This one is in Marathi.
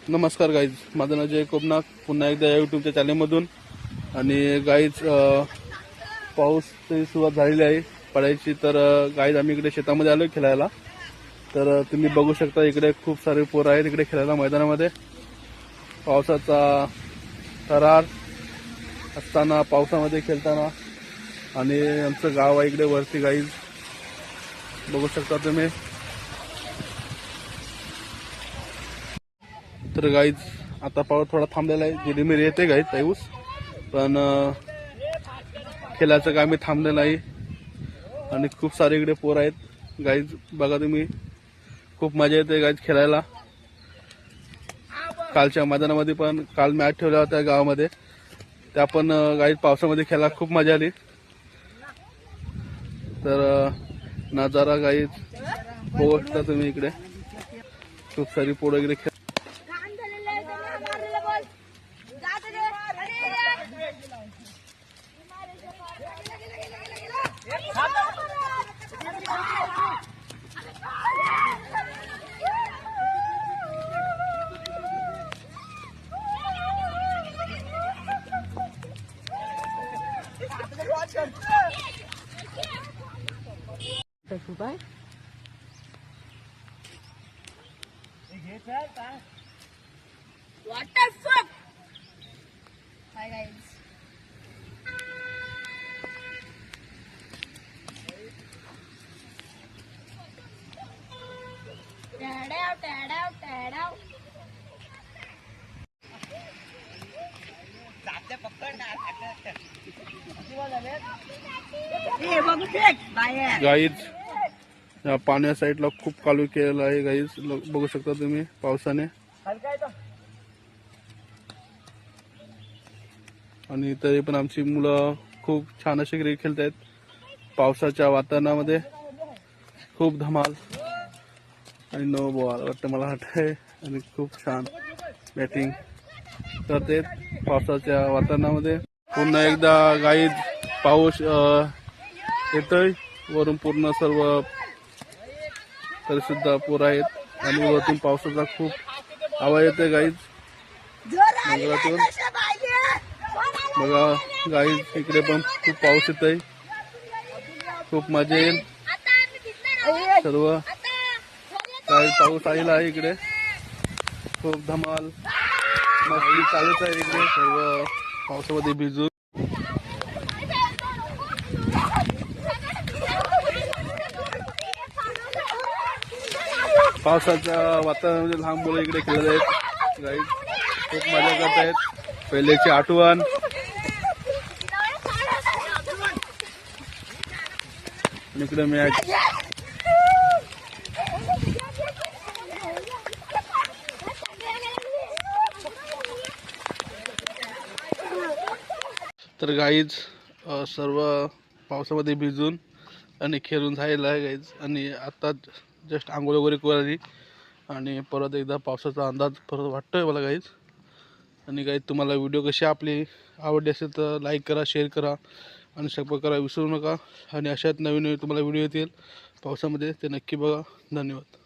नमस्कार गाईज, माझं नाव जय कोपनाथ. पुन्हा एकदा यूट्यूबच्या चॅनलमधून. आणि गाईज पाऊस सुरुवात झालेली आहे पडायची. तर गाईज आम्ही इकडे शेतामध्ये आलो खेळायला. तर तुम्ही बघू शकता इकडे खूप सारे पोरं आहेत इकडे खेळायला मैदानामध्ये. पावसाचा थरार असताना पावसामध्ये खेळताना. आणि आमचं गाव आहे इकडे वरती गाईज बघू शकता तुम्ही. तर गाईज आता पाऊस थोडा थांबलेला आहे. जिरीमिरी येते गाईज पाऊस, पण खेळाचं काम थांबलेलं आहे. आणि खूप सारे इकडे पोर आहेत गाईज बघा तुम्ही. खूप मजा येते गाईज खेळायला. कालच्या मैदानामध्ये पण काल मॅच ठेवला होता गावामध्ये, त्या पण गाईज पावसामध्ये खेळायला खूप मजा आली. तर नजारा गाईज बघू शकता तुम्ही. इकडे खूप सारी पोरं इकडे खेळ. What the fuck? Hi guys. Dad out. Guys या पाण्या साईडला खूप कालू केलेला आहे गाईज बघू शकता तुम्ही पावसाने. आणि तरी पण आमची मुलं खूप छान असे क्रिकेट खेळत आहेत पावसाच्या वातावरणामध्ये. खूप धमाल आणि नो बॉल वाटतं मला वाटतंय. आणि खूप छान बॅटिंग करते पावसाच्या वातावरणामध्ये. पुन्हा एकदा गाईज पाऊस येतोय वरून पूर्ण सर्व तरी सुद्धा पोर आहेत. आणि वरतून पावसाचा खूप आवाज येतोय गाईज मंगळातून. बघा गाईज इकडे पण खूप पाऊस येतोय. खूप मजा येईल. सर्व काही पाऊस आलेला आहे इकडे. खूप धमाल मस्ती चालूच आहे इकडे सर्व पावसामध्ये भिजून. पावसाच्या वातावरणामध्ये लहान मुलं इकडे खेळत आहेत गाईज. खूप मजा करत आहेत. पहिल्याची आठवण. इकडे मॅच तर गाईज सर्व पावसामध्ये भिजून आणि खेळून झालेलं आहे गाईज. आणि आता जस्ट आंघोळ वगैरे करू. आणि परत एकदा पावसाचा अंदाज परत वाटतोय मला गाईज. आणि गाईज तुम्हाला व्हिडिओ कशी आपली आवडली असेल तर लाईक करा, शेअर करा आणि सबस्क्राईब करा विसरू नका. आणि अशाच नवीन तुम्हाला व्हिडिओ येतील पावसामध्ये, ते नक्की बघा. धन्यवाद.